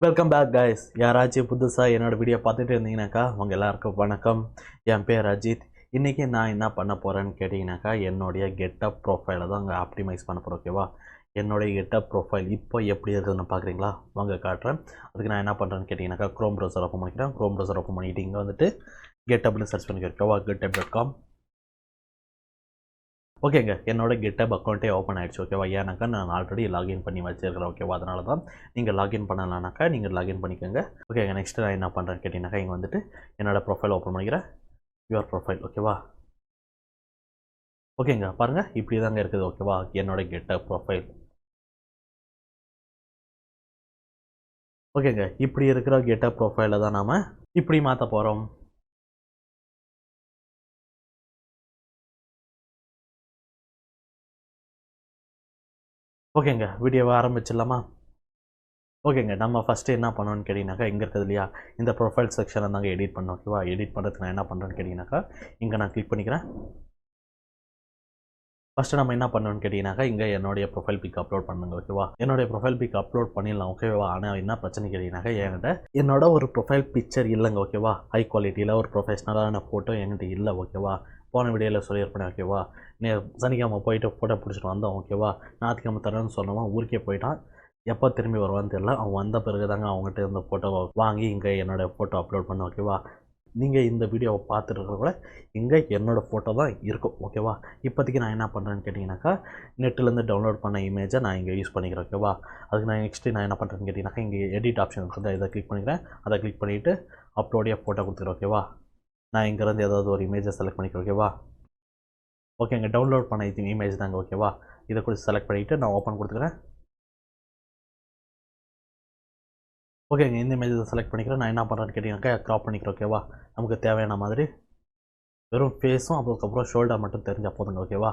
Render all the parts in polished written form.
Welcome back guys. யாராச்சும் புதுசாக என்னோடய வீடியோ பார்த்துட்டு இருந்தீங்கன்னாக்கா உங்கள் எல்லாருக்கும் வணக்கம். என் பேர் அஜித். இன்றைக்கி நான் என்ன பண்ண போகிறேன்னு கேட்டிங்கனாக்கா என்னுடைய கெட்டப் ப்ரொஃபைலை தான் அங்கே ஆப்டிமைஸ் பண்ண போகிறேன். ஓகேவா? என்னுடைய கெட்டப் ப்ரொஃபைல் இப்போ எப்படி இருக்குதுன்னு பார்க்குறீங்களா? வாங்க காட்டுறேன். அதுக்கு நான் என்ன பண்ணுறேன்னு கேட்டிங்கனாக்கா க்ரோம் ப்ரௌசர் ஓப்பன் பண்ணிக்கிறேன். க்ரோம் ப்ரௌசர் ஓப்பன் பண்ணிவிட்டு இங்கே வந்துட்டு கெட்டப்னு சர்ச் பண்ணிக்கிறேன். ஓகேவா? getup.com. ஓகேங்க, என்னோட கெட்டப் அக்கௌண்ட்டே ஓப்பன் ஆகிடுச்சு. ஓகேவா? ஏன்னாக்கா நான் ஆல்ரெடி லாகின் பண்ணி வச்சுருக்கிறேன். ஓகேவா? அதனால தான் நீங்கள் லாகின் பண்ணலான்னாக்கா நீங்கள் லாகின் பண்ணிக்கோங்க. ஓகேங்க, நெக்ஸ்ட்டு நான் என்ன பண்ணுறேன்னு கேட்டிங்கனாக்கா இங்கே வந்துட்டு என்னோடய ப்ரொஃபைல் ஓப்பன் பண்ணிக்கிறேன். Your profile. ஓகேவா? ஓகேங்க, பாருங்கள் இப்படி தாங்க இருக்குது. ஓகேவா? என்னோட கெட்டப் ப்ரொஃபைல். ஓகேங்க, இப்படி இருக்கிற கெட்டப் ப்ரொஃபைலை தான் நாம் இப்படி மாற்ற போகிறோம். ஓகேங்க, வீடியோவை ஆரம்பிச்சிடலாமா? ஓகேங்க, நம்ம ஃபஸ்ட்டு என்ன பண்ணணும்னு கேட்டிங்கனாக்கா இங்கே இருக்குது இல்லையா, இந்த ப்ரொஃபைல் செக்ஷனை தாங்க எடிட் பண்ணோம். ஓகேவா? எடிட் பண்ணுறதுக்கு நான் என்ன பண்ணுறேன்னு கேட்டிங்கனாக்கா இங்கே நான் கிளிக் பண்ணிக்கிறேன். ஃபஸ்ட்டு நம்ம என்ன பண்ணணும்னு கேட்டிங்கனாக்கா இங்கே என்னுடைய ப்ரொஃபைல் பிக் அப்லோட் பண்ணுங்க. ஓகேவா? என்னுடைய ப்ரொஃபைல் பிக் அப்லோட் பண்ணிடலாம். ஓகேவா? ஆனால் என்ன பிரச்சனை கேட்டிங்கனாக்கா என்கிட்ட என்னோட ஒரு ப்ரொஃபைல் பிக்சர் இல்லைங்க. ஓகேவா? ஹை குவாலிட்டியில் ஒரு ப்ரொஃபஷ்னலான ஃபோட்டோ என்கிட்ட இல்லை. ஓகேவா? போன வீடியோவில் சொல்லியிருப்பேன். ஓகேவா? சனிக்கிழமை போயிட்டு ஃபோட்டோ பிடிச்சிட்டு வந்தோம். ஓகேவா? ஞாயிற்றுக்கிழமை தரேன்னு சொன்னவன் ஊருக்கே போயிட்டான். எப்போ திரும்பி வருவான்னு தெரியல. அவன் வந்த பிறகு தாங்க அவங்ககிட்ட இருந்த ஃபோட்டோவை வாங்கி இங்கே என்னோடய ஃபோட்டோ அப்லோட் பண்ண. ஓகேவா? நீங்கள் இந்த வீடியோவை பார்த்துட்டு இருக்கிற கூட இங்கே என்னோடய ஃபோட்டோ தான் இருக்கும். ஓகேவா? இப்போதைக்கு நான் என்ன பண்ணுறேன்னு கேட்டிங்கனாக்கா நெட்டிலேருந்து டவுன்லோட் பண்ண இமேஜை நான் இங்கே யூஸ் பண்ணிக்கிறேன். ஓகேவா? அதுக்கு நான் நெக்ஸ்ட்டு நான் என்ன பண்ணுறேன்னு கேட்டிங்கனாக்கா இங்கே எடிட் ஆப்ஷன் இருக்குது. இதை கிளிக் பண்ணிக்கிறேன். அதை கிளிக் பண்ணிவிட்டு அப்லோடைய ஃபோட்டோ கொடுத்துக்கிறேன். ஓகேவா? நான் இங்கேருந்து ஏதாவது ஒரு இமேஜை செலக்ட் பண்ணிக்கிறேன். ஓகேவா? ஓகேங்க, டவுன்லோட் பண்ண இது இமேஜ் தாங்க. ஓகேவா? இதை கூட செலக்ட் பண்ணிவிட்டு நான் ஓப்பன் கொடுத்துக்கிறேன். ஓகேங்க, இந்த இமேஜ் செலக்ட் பண்ணிக்கிறேன். நான் என்ன பண்ணுறேன்னு கேட்டிங்கனாக்கா க்ராப் பண்ணிக்கிறேன். ஓகேவா? நமக்கு தேவையான மாதிரி வெறும் ஃபேஸும் அதுக்கப்புறம் ஷோல்டர் மட்டும் தெரிஞ்சால் போதுங்க. ஓகேவா?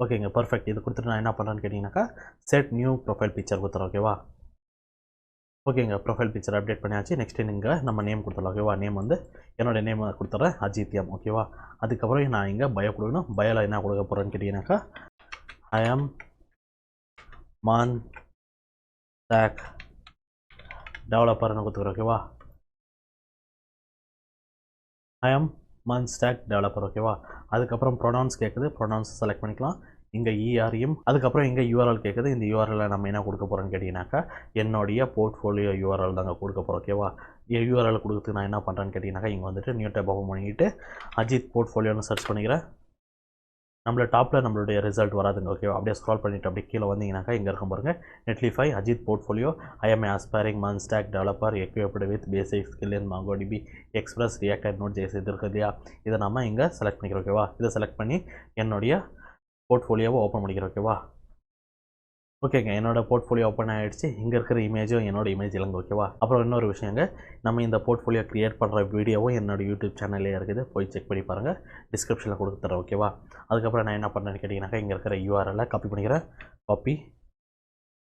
ஓகேங்க, பர்ஃபெக்ட். இது கொடுத்துட்டு நான் என்ன பண்ணுறேன்னு கேட்டிங்கனாக்கா செட் நியூ ப்ரொஃபைல் பிக்சர் கொடுத்துறேன். ஓகேவா? ஓகேங்க, ப்ரொஃபைல் பிக்சர் அப்டேட் பண்ணியாச்சு. நெக்ஸ்ட்டு நீங்கள் நம்ம நேம் கொடுத்துடலாம். ஓகேவா? நேம் வந்து என்னோடய நேம் கொடுத்துட்றேன், அஜித்யம். ஓகேவா? அதுக்கப்புறம் நான் இங்கே பயோ கொடுக்கணும். பயோவில் என்ன கொடுக்க போகிறேன்னு கேட்டிங்கனாக்கா ஐ ஆம் மான் ஸ்டாக் டெவலப்பர்னு கொடுத்துக்கிறேன். ஓகேவா? ஐ ஆம் மான் ஸ்டாக் டெவலப்பர். ஓகேவா? அதுக்கப்புறம் ப்ரொனவுன்ஸ் கேட்குது. ப்ரொனவுன்ஸ் செலக்ட் பண்ணிக்கலாம். இங்கே இஆர்எம். அதுக்கப்புறம் இங்கே யூஆர்எல் கேட்குது. இந்த யூஆர்எல்ல நம்ம என்ன கொடுக்க போகிறோன்னு கேட்டிங்கனாக்கா என்னுடைய போர்ட்ஃபோலியோ யூஆர்எல் தாங்க கொடுக்க போகிறோம். ஓகேவா? யூஆர்எல் கொடுத்து நான் என்ன பண்ணுறேன்னு கேட்டிங்கனாக்கா இங்கே வந்துட்டு நியூ டேப் ஓப்பன் பண்ணிக்கிட்டு அஜித் போர்ட்ஃபோலியோன்னு சர்ச் பண்ணிக்கிறேன். டாப்பில் நம்மளுடைய ரிசல்ட் வராதுங்க. ஓகேவா? அப்படியே ஸ்க்ரால் பண்ணிவிட்டு அப்படியே கீழே வந்தீங்கன்னாக்கா இங்கே இருக்கும் பாருங்கள், Netlify Ajith portfolio I am aspiring மான் stack developer equipped with basic skill in MongoDB Express React and Node JS இது இருக்குது இல்லையா, இதை நம்ம இங்கே செலக்ட் பண்ணிக்கிறோம். ஓகேவா? இதை செலக்ட் பண்ணி என்னுடைய போர்ட்ஃபோலியோவை ஓப்பன் பண்ணிக்கிறோம். ஓகேவா? ஓகேங்க, என்னோட போர்ட்ஃபோலியோ ஓப்பன் ஆகிடுச்சு. இங்கே இருக்கிற இமேஜும் என்னோட இமேஜ் இல்லைங்க. ஓகேவா? அப்புறம் இன்னொரு விஷயங்க, நம்ம இந்த போர்ட்ஃபோலியோ க்ரியேட் பண்ணுற வீடியோவும் என்னோட யூடியூப் சேனல்லே இருக்குது. போய் செக் பண்ணி பாருங்கள், டிஸ்கிரிப்ஷனில் கொடுத்துறேன். ஓகேவா? அதுக்கப்புறம் நான் என்ன பண்ணுறேன்னு கேட்டிங்கனாக்கா இங்கே இருக்கிற யூஆர்எல்லை காப்பி பண்ணிக்கிறேன்.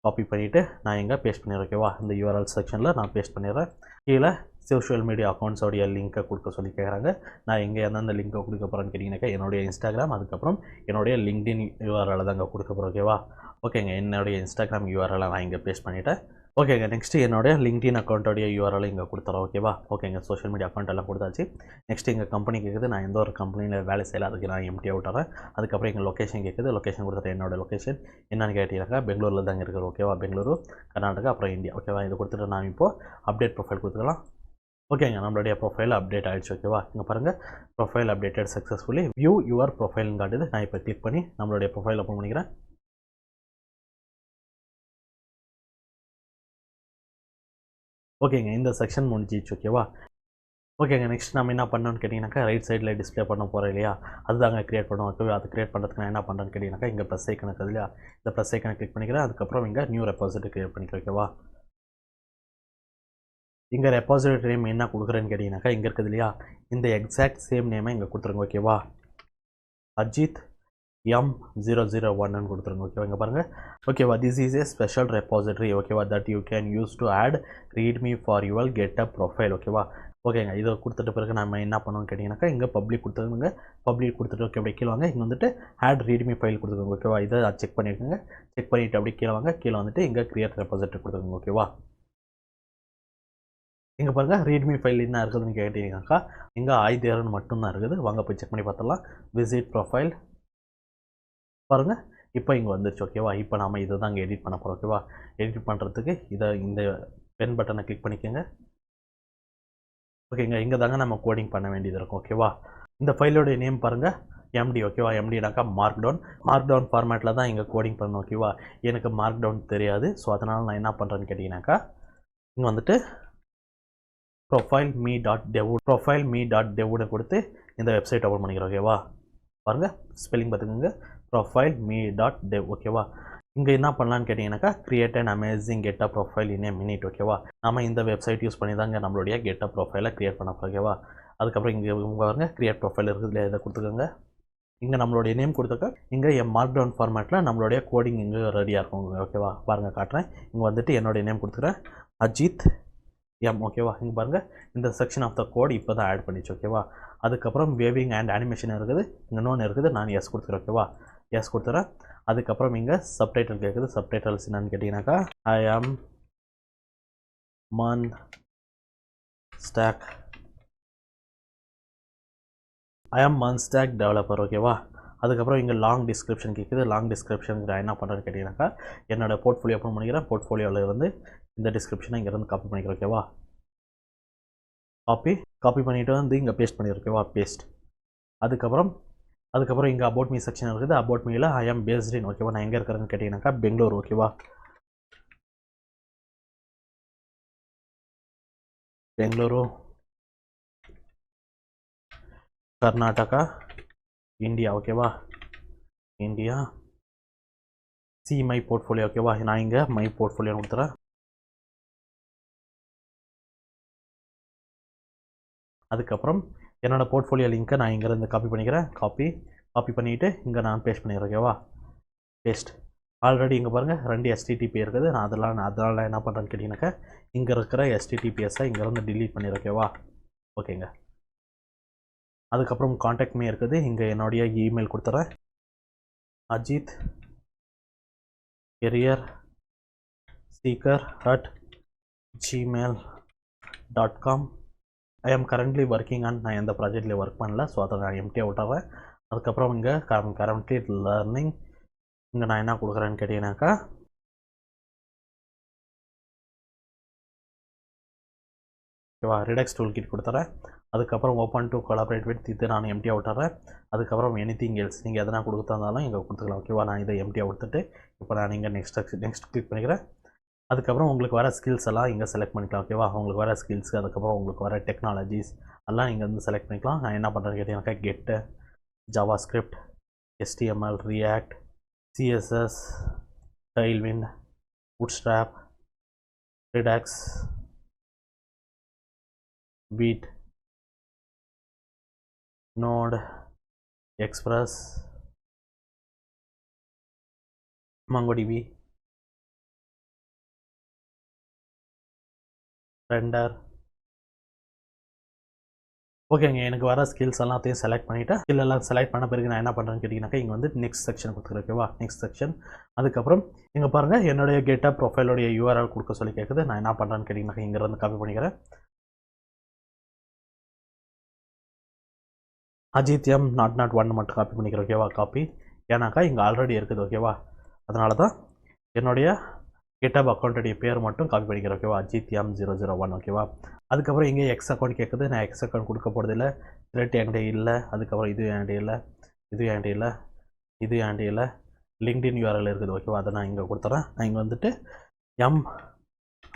காப்பி பண்ணிவிட்டு நான் எங்கே பேஸ்ட் பண்ணிடுறேன். ஓகேவா? இந்த யூஆர்எல் செக்ஷனில் நான் பேஸ்ட் பண்ணிடுறேன். கீழே சோஷியல் மீடியா அக்கௌண்ட்ஸோடைய லிங்க்கை கொடுக்க சொல்லி கேட்குறாங்க. நான் எங்கே எந்தெந்த லிங்க்கை கொடுக்க போகிறேன்னு கேட்டிங்கனாக்கா என்னுடைய இன்ஸ்டாகிராம், அதுக்கப்புறம் என்னுடைய லிங்க்டின் யூஆர்எல் தாங்க கொடுக்க போகிறேன். ஓகேங்க, என்னுடைய இன்ஸ்டாகிராம் யூஆர்எல் நான் இங்கே பேஸ்ட் பண்ணிவிட்டேன். ஓகேங்க, நெக்ஸ்ட்டு என்னோடய லிங்க்டின் அக்கௌண்ட்டோடைய யூஆர்எல் இங்கே கொடுத்துறோம். ஓகேவா? ஓகேங்க, சோஷியல் மீடியா அக்கௌண்ட் எல்லாம் கொடுத்தாச்சு. நெக்ஸ்ட்டு எங்கள் கம்பெனி கேட்குது. நான் எந்த ஒரு கம்பெனியில் வேலை செய்யலை, அதுக்கு நான் எம்டியாக விட்டுறேன். அதுக்கப்புறம் எங்கள் லொக்கேஷன் கேட்குது. லொக்கேஷன் கொடுத்துட்டு என்னோடய லொக்கேஷன் என்னென்னு கேட்டீங்கன்னாக்கா பெங்களூரில் தாங்க இருக்குது. ஓகேவா? பெங்களூரு, கர்நாடகா, அப்புறம் இந்தியா. ஓகேவா? இது கொடுத்துட்டு நான் இப்போது அப்டேட் ப்ரொஃபைல் கொடுத்துக்கலாம். ஓகேங்க, நம்மளுடைய ப்ரொஃபைல் அப்டேட் ஆகிடுச்சு. ஓகேவா? இங்கே பாருங்கள், profile updated successfully view your ப்ரொஃபைல்னு காட்டுது. நான் இப்போ கிளிக் பண்ணி நம்மளுடைய ப்ரொஃபைல் ஓப்பன் பண்ணிக்கிறேன். ஓகேங்க, இந்த செக்ஷன் முடிஞ்சிச்சு. ஓகேவா? ஓகேங்க, நெக்ஸ்ட் நம்ம என்ன பண்ணணும்னு கேட்டிங்கனாக்கா ரைட் சைடில் டிஸ்பிளே பண்ண போகிறோம் இல்லையா, அதுதாங்க க்ரியேட் பண்ணுவோம். ஓகே, அது க்ரியேட் பண்ணுறதுக்கு நான் என்ன பண்ணுறேன்னு கேட்டிங்கனாக்கா இங்கே ப்ளஸ் ஐக்கன் இருக்குது இல்லையா, இந்த ப்ளஸ் ஐக்கனை கிளிக் பண்ணிக்கிறேன். அதுக்கப்புறம் இங்கே நியூ ரெபாசிட்டரி க்ரியேட் பண்ணிக்கிறேன். ஓகேவா? இங்கே ரெபாசிட்டரி நேம் என்ன கொடுக்குறேன்னு கேட்டிங்கனாக்கா இங்கே இருக்குது இல்லையா, இந்த எக்ஸாக்ட் சேம் நேமை இங்கே கொடுத்துருங்க. ஓகேவா? அஜித் M001 கொடுத்துருங்க. ஓகேவா? இங்கே பாருங்கள். ஓகேவா? This is a special repository. ஓகேவா? That you can use to add README for your GitHub profile. ஓகேவா? ஓகேங்க. இதை கொடுத்துட்ட பிறகு நம்ம என்ன பண்ணணும்னு கேட்டிங்கனாக்கா, இங்கே பப்ளிக் கொடுத்துருங்க. பப்ளிக் கொடுத்துட்டு ஓகே அப்படியே கீழே வாங்க. இங்கே வந்துட்டு ஆட் ரீட்மி ஃபைல் கொடுத்துருங்க. ஓகேவா? இதை செக் பண்ணிக்கோங்க. செக் பண்ணிவிட்டு அப்படியே கீழே வாங்க. கீழே வந்துட்டு இங்கே கிரியேட் ரெபாசிட்டரி கொடுத்துருங்க. ஓகேவா? இங்கே பாருங்கள் ரீட்மி ஃபைல் என்ன இருக்குதுன்னு கேட்டிங்கனாக்கா, இங்கே ஆய்தேரன் மட்டும்தான் இருக்குது. வாங்க போய் செக் பண்ணி பார்த்துடலாம். விசிட் ப்ரொஃபைல் பாருங்கள். இப்போ இங்கே வந்துருச்சு. ஓகேவா? இப்போ நம்ம இதை தான் இங்கே எடிட் பண்ண போகிறோம். ஓகேவா? எடிட் பண்ணுறதுக்கு இந்த பென் பட்டனை கிளிக் பண்ணிக்கோங்க. ஓகேங்க. இங்கே தாங்க நம்ம கோடிங் பண்ண வேண்டியது இருக்கும். ஓகேவா? இந்த ஃபைலோடைய நேம் பாருங்கள் எம்டி. ஓகேவா? எம்டினாக்கா மார்க்டவுன் ஃபார்மேட்டில் தான் இங்கே கோடிங் பண்ணணும். ஓகேவா? எனக்கு மார்க்டவுன் தெரியாது. ஸோ அதனால் நான் என்ன பண்ணுறேன்னு கேட்டிங்கனாக்கா, இங்கே வந்துட்டு ப்ரொஃபைல் me டாட் டெவ்னு கொடுத்து இந்த வெப்சைட் ஓப்பன் பண்ணிக்கிறோம். ஓகேவா? பாருங்கள் ஸ்பெல்லிங் பார்த்துக்கோங்க. Profile me dot டெவ். ஓகேவா? இங்கே என்ன பண்ணலான்னு கேட்டிங்கனாக்கா, create and amazing getup profile in A minute. ஓகேவா? நம்ம இந்த வெப்சைட் யூஸ் பண்ணி தாங்க நம்மளுடைய கெட்டப் ப்ரொஃபைலை க்ரியேட் பண்ண போகிறோம். ஓகேவா? அதுக்கப்புறம் இங்கே பாருங்கள் கிரியேட் ப்ரொஃபைல் இருக்குதுல, இதை கொடுத்துக்கோங்க. இங்கே நம்மளுடைய நேம் கொடுத்துக்க. இங்கே என் மார்க்டவுன் ஃபார்மேட்டில் நம்மளுடைய கோடிங் இங்கே ரெடியாக இருக்கும். ஓகேவா? பாருங்கள் காட்டுறேன். இங்கே வந்துட்டு என்னுடைய நேம் கொடுத்துக்கிறேன், அஜித் எம். ஓகேவா? இங்கே பாருங்கள் இந்த செக்ஷன் ஆஃப் த கோட் இப்போ தான் ஆட் பண்ணிச்சு. ஓகேவா? அதுக்கப்புறம் வேவிங் அண்ட் அனிமேஷன் இருக்குது, இங்கே இன்னொன்று இருக்குது. நான் எஸ் கொடுத்துக்கிறேன். ஓகேவா? எஸ் கொடுத்துறேன். அதுக்கப்புறம் இங்கே சப்டைட்டில் கேட்குது. சப்டைட்டில்ஸ் என்னன்னு கேட்டிங்கனாக்கா, ஐ ஆம் மன் ஸ்டாக் டெவலப்பர். ஓகேவா? அதுக்கப்புறம் இங்கே லாங் டிஸ்கிரிப்ஷன் கேட்குது. லாங் டிஸ்கிரிப்ஷன் நான் என்ன பண்ணுறேன்னு கேட்டிங்கனாக்கா, என்னோடய போர்ட்ஃபோலியோ ஓப்பன் பண்ணிக்கிறேன். போர்ட்ஃபோலியோவில் இருந்து இந்த டிஸ்கிரிப்ஷனை இங்கேருந்து காப்பி பண்ணிக்கிறேன். ஓகேவா? காப்பி பண்ணிவிட்டு வந்து இங்கே பேஸ்ட் பண்ணிடுறேன். ஓகேவா? பேஸ்ட். அதுக்கப்புறம் இங்கே அபவுட் மீ செக்ஷன் இருக்குது. அபவுட் மீல ஐ ஆம் பேஸ்ட் இன். ஓகேவா? நான் எங்கே இருக்கிறேன்னு கேட்டிங்கனாக்கா, பெங்களூர். ஓகேவா? பெங்களூரு, கர்நாடகா, இந்தியா. ஓகேவா? இந்தியா. See my portfolio. ஓகேவா? நான் இங்கே மை போர்ட்ஃபோலியோ கொடுத்துறேன். அதுக்கப்புறம் என்னோடய போர்ட்ஃபோலியோ லிங்க்கை நான் இங்கேருந்து காப்பி பண்ணிக்கிறேன். காப்பி பண்ணிவிட்டு இங்கே நான் பேஸ்ட் பண்ணிடுறேன். ஓகேவா? பேஸ்ட். ஆல்ரெடி இங்கே பாருங்கள் 2 STTP இருக்குது. நான் அதனால் என்ன பண்ணுறேன்னு கேட்டிங்கனாக்கா, இங்கே இருக்கிற STTPSஐ இங்கேருந்து டிலீட் பண்ணிடுறேன். ஓகேவா? ஓகேங்க. அதுக்கப்புறம் காண்டாக்ட் மீ இருக்குது. இங்கே என்னுடைய இமெயில் கொடுத்துறேன், அஜித் கெரியர் சீக்கர் @gmail.com. ஐ ஆம் கரண்ட்லி ஒர்க்கிங் ஆன். நான் எந்த ப்ராஜெக்ட்லேயும் ஒர்க் பண்ணல. ஸோ அதை நான் எம்டியாக விட்டுறேன். அதுக்கப்புறம் இங்கே கரண்ட்லி லேர்னிங். இங்கே நான் என்ன கொடுக்குறேன்னு கேட்டிங்கனாக்கா, ஓகேவா? ரிடக்ஸ் டூல் கிட் கொடுத்துறேன். அதுக்கப்புறம் ஓப்பன் டு கொலாபரேட் வித் இது நான் எம்டியாக விட்டுறேன். அதுக்கப்புறம் எனிதிங் எல்ஸ் நீங்கள் எதனா கொடுத்தாலும் இங்கே கொடுத்துக்கலாம். ஓகேவா? நான் இதை எம்டியாக கொடுத்துட்டு இப்போ நான் இங்கே நெக்ஸ்ட் கிளிக் பண்ணிக்கிறேன். அதுக்கப்புறம் உங்களுக்கு வர ஸ்கில்ஸ் எல்லாம் இங்கே செலக்ட் பண்ணிக்கலாம். ஓகேவா? உங்களுக்கு வர ஸ்கில்ஸ், அதுக்கப்புறம் உங்களுக்கு வர டெக்னாலஜிஸ் எல்லாம் இங்கே வந்து செலக்ட் பண்ணிக்கலாம். நான் என்ன பண்ணுறேன்னு கேட்டிங்கனாக்கா, Git, JavaScript, HTML, React, CSS, Tailwind, Bootstrap, Redux, Vite, Node, Express, MongoDB, Render. ஓகேங்க. எனக்கு வர ஸ்கில்ஸ் எல்லாத்தையும் செலக்ட் பண்ணிவிட்டு எல்லாம் செலக்ட் பண்ண பிறகு நான் என்ன பண்ணுறேன்னு கேட்டிங்கனாக்கா, இங்கே வந்து நெக்ஸ்ட் செக்ஷன் கொடுத்துருக்கேன். ஓகேவா? Next section. அதுக்கப்புறம் இங்கே பாருங்கள் என்னுடைய கெட்டப் ப்ரொஃபைலோடைய URL கொடுக்க சொல்லி கேட்குது. நான் என்ன பண்ணுறேன்னு கேட்டிங்கனாக்கா, இங்கேருந்து காப்பி பண்ணிக்கிறேன். அஜித் எம் .1 மட்டும் காப்பி பண்ணிக்கிறேன். ஓகேவா? காப்பி. ஏன்னாக்கா இங்கே ஆல்ரெடி இருக்குது. ஓகேவா? அதனால தான் என்னுடைய GitHub அக்கௌண்ட்டுடைய பேர் மட்டும் காப்பி பண்ணிக்கிறேன். ஓகேவா? அஜித் எம் 001. ஓகேவா? அதுக்கப்புறம் இங்கே எக்ஸ் அக்கௌண்ட் கேட்குது. நான் எக்ஸ் அக்கௌண்ட் கொடுக்க போகிறதில்ல. த்ரெட் என்கிட்ட இல்லை. அதுக்கப்புறம் இது என்கிட்ட இல்லை. லிங்க்டின் URL இருக்குது. ஓகேவா? அதை நான் இங்கே கொடுத்துறேன். நான் இங்கே வந்துட்டு எம்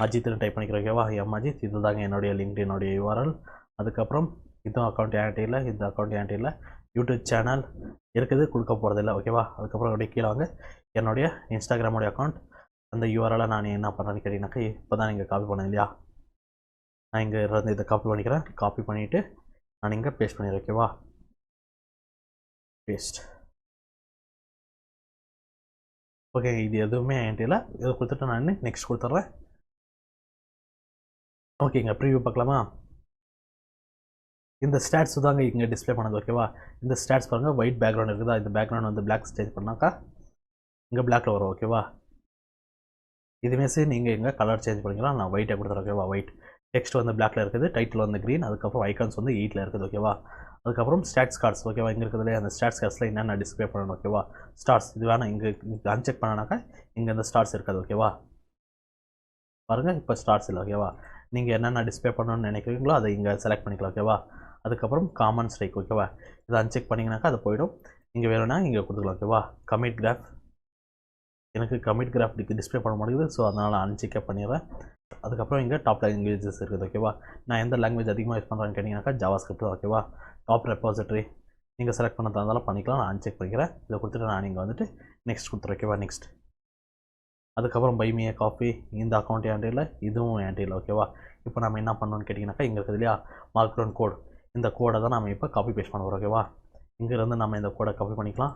அஜித்னு டைப் பண்ணிக்கிறேன். ஓகேவா? எம் அஜித். இது தாங்க என்னுடைய லிங்க்டினுடைய URL. அதுக்கப்புறம் இதுவும் அக்கௌண்ட் என்கிட்ட இல்லை. இந்த அக்கௌண்ட் என்கிட்ட இல்லை. யூடியூப் சேனல் இருக்குது, கொடுக்க போகிறதில்ல. ஓகேவா? அதுக்கப்புறம் அப்படியே கீழே வாங்க. என்னுடைய இன்ஸ்டாகிராமுடைய அக்கௌண்ட், அந்த URL நான் என்ன பண்ணுறேன்னு கேட்டிங்கனாக்கா, இப்போ தான் இங்கே காப்பி பண்ணேன் இல்லையா, நான் இங்கே இருந்து இதை காப்பி பண்ணிக்கிறேன். காப்பி பண்ணிவிட்டு நான் இங்கே பேஸ்ட் பண்ணிடுறேன். ஓகேவா? பேஸ்ட். ஓகே. இது எதுவுமே என்கிட்ட இல்லை. இதை கொடுத்துட்டு நான் நெக்ஸ்ட் கொடுத்துட்றேன். ஓகேங்க. ப்ரீவியூ பார்க்கலாமா? இந்த ஸ்டாட்ஸ் தாங்க இங்கே டிஸ்பிளே பண்ணது ஓகேவா. இந்த ஸ்டாட்ஸ் பாருங்கள், ஒயிட் பேக்ரவுண்ட் இருக்குதா, இந்த பேக்ரவுண்ட் வந்து பிளாக் சேஞ்ச் பண்ணாக்கா இங்கே பிளாக்ல வரும் ஓகேவா. இதுவே நீங்கள் இங்கே கலர் சேஞ்ச் பண்ணிக்கலாம். நான் ஒயிட்டை கொடுத்துறேன் ஓகேவா. ஒயிட் டெக்ஸ்ட் வந்து பிளாக்ல இருக்குது, டைட்டில் வந்து க்ரீன், அதுக்கப்புறம் ஐகான்ஸ் வந்து 8ல் இருக்குது ஓகேவா. அதுக்கப்புறம் ஸ்டாட்ஸ் கார்ட்ஸ் ஓகேவா. இங்கே இருக்கிறதுலே அந்த ஸ்டாட்ஸ் கார்ட்ஸில் என்னென்ன டிஸ்பிளே பண்ணணும் ஓகேவா. ஸ்டார்ஸ் இது வேணால் இங்கே அன்செக் பண்ணனாக்கா இங்கே இந்த ஸ்டார்ஸ் இருக்காது ஓகேவா. பாருங்கள், இப்போ ஸ்டார்ஸ் இல்லை ஓகேவா. நீங்கள் என்னென்ன டிஸ்பிளே பண்ணணும்னு நினைக்கிறீங்களோ அதை இங்கே செலக்ட் பண்ணிக்கலாம் ஓகேவா. அதுக்கப்புறம் காமன் ஸ்ட்ரைக் ஓகேவா. இதை அன்செக் பண்ணிங்கனாக்கா அது போய்டும். இங்கே வேணும்னா இங்கே கொடுத்துக்கலாம் ஓகேவா. கமிட் கிராஃப், எனக்கு கமிட் கிராஃப் டிஸ்பிளே பண்ண முடியுது, ஸோ அதனால் அன்செக்கே பண்ணிடுறேன். அதுக்கப்புறம் இங்கே டாப் லாங்குவேஜஸ் இருக்குது ஓகேவா. நான் எந்த லாங்குவேஜ் அதிகமாக யூஸ் பண்ணுறேன்னு கேட்டிங்கனாக்கா ஜாவாஸ்கிரிப்ட் தான் ஓகேவா. டாப் ரெப்பாசிட்டரி நீங்கள் செலக்ட் பண்ணதாக இருந்தாலும் பண்ணிக்கலாம். நான் அன்செக் பண்ணிக்கிறேன். இதை கொடுத்துட்டு நான் இங்கே வந்துட்டு நெக்ஸ்ட் கொடுத்துருவேன் ஓகேவா. நெக்ஸ்ட் அதுக்கப்புறம் பை மீ காஃபி, இந்த அக்கௌண்ட் என்ட்ரியில், இதுவும் என்ட்ரியில் ஓகேவா. இப்போ நம்ம என்ன பண்ணணும்னு கேட்டிங்கனாக்கா இங்கே இருக்குது இல்லையா மார்க் டவுன் கோட், இந்த கோடை தான் நம்ம இப்போ காப்பி பேஸ்ட் பண்ண போகிறோம் ஓகேவா. இங்கேருந்து நம்ம இந்த கோடை காப்பி பண்ணிக்கலாம்.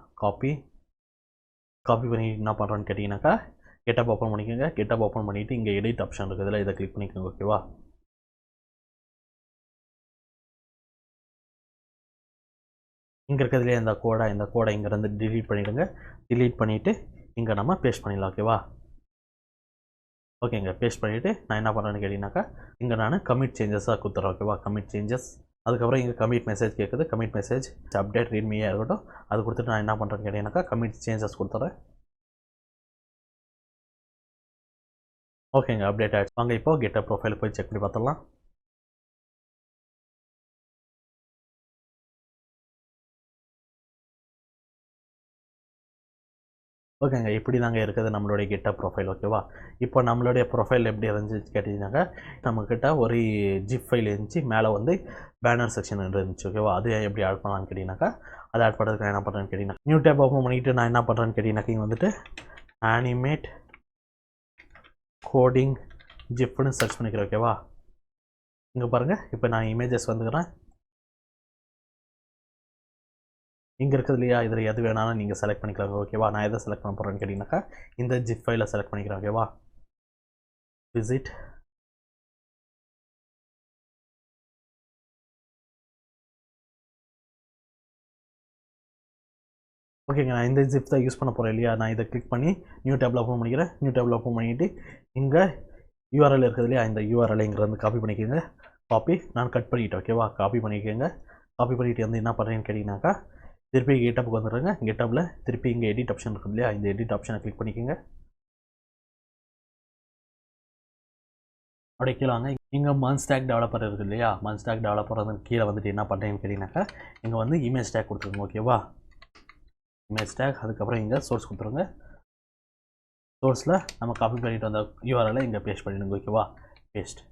காப்பி பண்ணி என்ன பண்ணுறோன்னு கேட்டிங்கனாக்கா கெட்டப் ஓப்பன் பண்ணிக்கோங்க. கெட்டப் ஓப்பன் பண்ணிவிட்டு இங்கே எடிட் ஆப்ஷன் இருக்குதுல்ல, இதை கிளிக் பண்ணிக்கோங்க ஓகேவா. இங்கே இருக்கிறதுலே இந்த கோடை இங்கேருந்து டிலீட் பண்ணிவிடுங்க. டிலீட் பண்ணிவிட்டு இங்கே நம்ம பேஸ்ட் பண்ணிடலாம் ஓகேவா. ஓகேங்க, பேஸ்ட் பண்ணிவிட்டு நான் என்ன பண்ணுறேன்னு கேட்டிங்கனாக்கா இங்கே நான் கமிட் சேஞ்சஸாக கொடுத்துறேன் ஓகேவா. கமிட் சேஞ்சஸ், அதுக்கப்புறம் இங்கே கமிட் மெசேஜ் கேட்குது. கமிட் மெசேஜ் அப்டேட் ரீட்மியாக இருக்கட்டும். அது கொடுத்துட்டு நான் என்ன பண்ணுறேன்னு கேட்டிங்கனாக்கா கமிட் சேஞ்சஸ் கொடுத்துறேன். ஓகேங்க, அப்டேட் ஆகிடுச்சு. வாங்க இப்போ கெட்டப் ப்ரொஃபைல் போய் செக் பண்ணி பார்த்துடலாம். ஓகேங்க, இப்படி தாங்க இருக்குது நம்மளுடைய கெட்டப் ப்ரொஃபைல் ஓகேவா. இப்போ நம்மளுடைய ப்ரொஃபைல் எப்படி இருந்துச்சு கேட்டிங்கனாக்கா நம்மக்கிட்ட ஒரு ஜிப் ஃபைல் இருந்துச்சு, மேலே வந்து பேனர் செக்ஷன் இருந்துச்சு ஓகேவா. அது எப்படி ஆட் பண்ணலான்னு கேட்டிங்கனாக்கா அதை ஆட் பண்ணுறதுக்கு நான் என்ன பண்ணுறேன்னு கேட்டிங்கன்னா நியூ டேப் ஓப்பன் பண்ணிவிட்டு நான் என்ன பண்ணுறேன்னு கேட்டிங்கனாக்கா இங்கே வந்துட்டு அனிமேட் கோடிங் ஜிப்னு சர்ச் பண்ணிக்கிறேன் ஓகேவா. இங்கே பாருங்கள், இப்போ நான் இமேஜஸ் வந்துக்கிறேன். இங்கே இருக்குது இல்லையா, இதில் எது வேணாலும் நீங்கள் செலக்ட் பண்ணிக்கலாம் ஓகேவா. நான் எதை செலக்ட் பண்ண போகிறேன்னு கேட்டிங்கனாக்கா இந்த ஜிப் ஃபைலை செலக்ட் பண்ணிக்கிறேன் ஓகேவா. விசிட், ஓகேங்க, நான் இந்த ஜிப் தான் யூஸ் பண்ண போகிறேன் இல்லையா. நான் இதை கிளிக் பண்ணி நியூ டேப்பில் ஓப்பன் பண்ணிக்கிறேன். நியூ டேப்பில் ஓப்பன் பண்ணிவிட்டு இங்கே யூஆர்எல் இருக்குது இல்லையா, இந்த யூஆர்எல் இங்கேருந்து காப்பி பண்ணிக்கோங்க. காப்பி நான் கட் பண்ணிவிட்டேன் ஓகேவா. காப்பி பண்ணிக்கோங்க. காப்பி பண்ணிவிட்டு வந்து என்ன பண்ணுறேன்னு கேட்டிங்கனாக்கா திருப்பி கெட்டப்புக்கு வந்துடுறேங்க. கெட்டப்பில் திருப்பி இங்கே எடிட் ஆப்ஷன் இருக்குது இல்லையா, இந்த எடிட் ஆப்ஷனை கிளிக் பண்ணிக்கோங்க. அப்படியே கீழே வாங்க. இங்கே மன்ஸ்டாக் டெவலப்பர் இருக்குது இல்லையா, மன்ஸ்டாக் டெவலப்பர் வந்து கீழே வந்துட்டு என்ன பண்ணுறேன்னு கேட்டிங்கனாக்கா இங்கே வந்து இமேஜ் டேக் கொடுத்துருங்க ஓகேவா. இமேஜ் டேக், அதுக்கப்புறம் இங்கே சோர்ஸ் கொடுத்துருங்க. சோர்ஸில் நம்ம காப்பி பண்ணிட்டு வந்த யூஆர்எல்லை இங்கே பேஸ்ட் பண்ணிடுங்க ஓகேவா. பேஸ்ட்,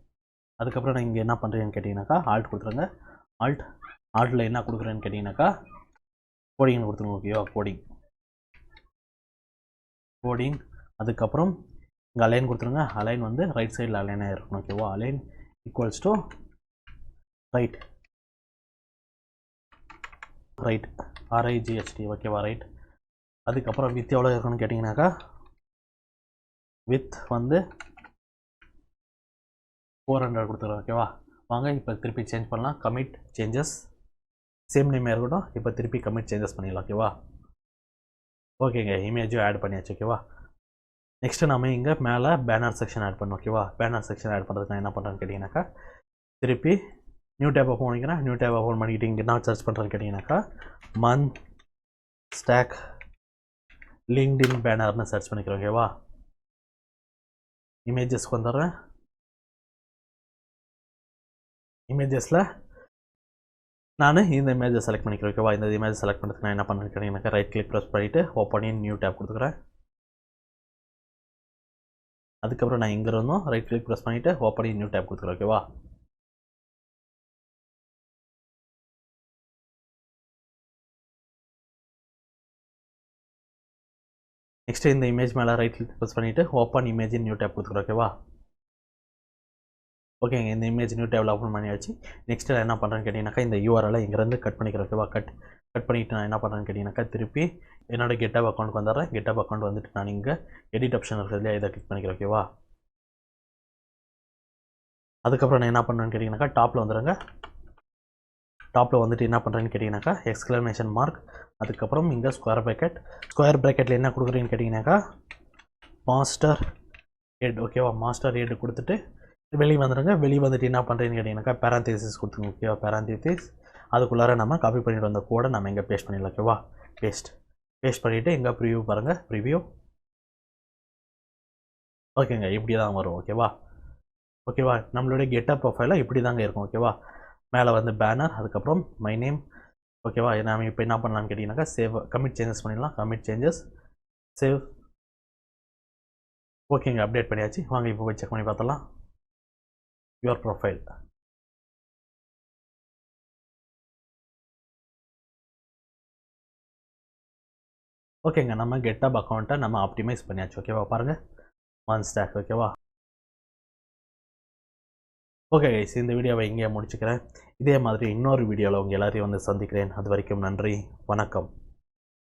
அதுக்கப்புறம் நான் இங்கே என்ன பண்ணுறேன்னு கேட்டிங்கனாக்கா ஆல்ட் கொடுத்துருங்க. ஆல்ட்டில் என்ன கொடுக்குறேன்னு கேட்டிங்கனாக்கா கோடிங்னு கொடுத்துருங்க ஓகேவா. கோடிங், அதுக்கப்புறம் இங்கே அலைன் கொடுத்துருங்க. அலைன் வந்து ரைட் சைடில் அலைனாக இருக்கணும் ஓகேவா. Align equals to right RIGHT ஓகேவா. ரைட், அதுக்கப்புறம் வித் எவ்வளோ இருக்குன்னு கேட்டிங்கனாக்கா வித் வந்து 400 கொடுத்துருவோம் ஓகேவா. வாங்க இப்போ திருப்பி சேஞ்ச் பண்ணலாம். கமிட் சேஞ்சஸ், சேம் நேம் இருக்கட்டும். இப்போ திருப்பி கமிட் சேஞ்சஸ் பண்ணிடலாம் ஓகேவா. ஓகேங்க, இமேஜும் ஆட் பண்ணியாச்சு ஓகேவா. நெக்ஸ்ட்டு நம்ம இங்கே மேலே பேனர் செக்ஷன் ஆட் பண்ணோம் ஓகேவா. பேனர் செக்ஷன் ஆட் பண்ணுறதுக்கு நான் என்ன பண்ணுறேன்னு கேட்டிங்கனாக்கா திருப்பி நியூ டேப் ஓப்பன் பண்ணிக்கிறேன். நியூ டேப் ஓப்பன் பண்ணிக்கிட்டு இங்கே என்ன சர்ச் பண்ணுறேன்னு கேட்டிங்கனாக்கா மன்ஸ்டாக் லிங்க்டின் பேனர்னு சர்ச் பண்ணிக்கிறேன் ஓகேவா. இமேஜஸ்க்கு வந்துடுறேன். இமேஜஸில் நான் இந்த இமேஜை செலக்ட் பண்ணிக்கிறேன் ஓகேவா. இந்த இமேஜ் செலக்ட் பண்ணுறதுக்கு நான் என்ன பண்ணுறேன்னு கேட்டிங்கனாக்கா ரைட் கிளிக் ப்ரெஸ் பண்ணிவிட்டு ஓப்பன் இன் நியூ டேப் கொடுத்துக்கிறேன். அதுக்கப்புறம் நான் இங்கே இருந்தோம் ரைட் கிளிக் ப்ரெஸ் பண்ணிவிட்டு ஓப்பன் இன் நியூ டேப் கொடுத்துக்கிறேன் ஓகேவா. நெக்ஸ்ட்டு இந்த இமேஜ் மேலே ரைட் கிளிக் ப்ரெஸ் பண்ணிவிட்டு ஓப்பன் இமேஜ் இன் நியூ டேப் கொடுத்துக்கிறேன் ஓகேவா. ஓகேங்க, இந்த இமேஜ் நியூ டேபிள் ஓப்பன் பண்ணியாச்சு. நெக்ஸ்ட்டு நான் என்ன பண்ணுறேன்னு கேட்டிங்கனாக்கா இந்த யூஆர்எல்லை இங்கேருந்து கட் பண்ணிக்கிறேன் ஓகேவா. கட் பண்ணிவிட்டு நான் என்ன பண்ணுறேன்னு கேட்டிங்கனாக்கா திருப்பி என்னோடய கெட்டப் அக்கௌண்ட்டுக்கு வந்துடுறேன். கெட்டப் அக்கௌண்ட் வந்துட்டு நான் இங்கே எடிட் ஆப்ஷன் இருக்குது இல்லையா, இதை கிளிக் பண்ணிக்கிறேன் ஓகேவா. அதுக்கப்புறம் நான் என்ன பண்ணுறேன்னு கேட்டிங்கனாக்கா டாப்பில் வந்துடுங்க. டாப்பில் வந்துட்டு என்ன பண்ணுறேன்னு கேட்டிங்கனாக்கா எக்ஸ்க்ளமேஷன் மார்க், அதுக்கப்புறம் இங்கே ஸ்கொயர் ப்ராக்கெட்டில் என்ன கொடுக்குறீங்கன்னு கேட்டிங்கனாக்கா மாஸ்டர் ஹெட். ஓகேவா, மாஸ்டர் ஹெட் கொடுத்துட்டு வெளியே வந்துடுங்க. வெளியே வந்துட்டு என்ன பண்ணுறீங்கன்னு கேட்டிங்கனாக்கா பேராந்தீசிஸ் கொடுத்துங்க. ஓகேவா, பேராந்தீசிஸ் அதுக்குள்ளார நம்ம காப்பி பண்ணிட்டு வந்த கோடை நம்ம இங்கே பேஸ்ட் பண்ணிடலாம். ஓகேவா, பேஸ்ட் பண்ணிவிட்டு எங்கே ப்ரிவ்யூ பாருங்கள், ப்ரிவ்யூ. ஓகேங்க, இப்படி தான் வரும். ஓகேவா, நம்மளுடைய கெட்டப் ப்ரொஃபைலாக இப்படி தாங்க இருக்கும். ஓகேவா, மேலே வந்து பேனர், அதுக்கப்புறம் மை நேம். ஓகேவா, நாம் இப்போ என்ன பண்ணலான்னு கேட்டிங்கனாக்கா சேவ் கமிட் சேஞ்சஸ் பண்ணிடலாம். Commit changes save. ஓகேங்க, அப்டேட் பண்ணியாச்சு. வாங்க இப்போ போய் செக் பண்ணி பார்த்தலாம் யுவர் ப்ரொஃபைல். ஓகேங்க, நம்ம கெட்டப் அக்கௌண்ட்டை நம்ம ஆப்டிமைஸ் பண்ணியாச்சு. ஓகேவா, பாருங்கள் OneStack. ஓகேவா, ஓகே கைஸ், இந்த வீடியோவை இங்கே முடிச்சுக்கிறேன். இதே மாதிரி இன்னொரு வீடியோவில் உங்கள் எல்லாரையும் வந்து சந்திக்கிறேன். அது வரைக்கும் நன்றி, வணக்கம்.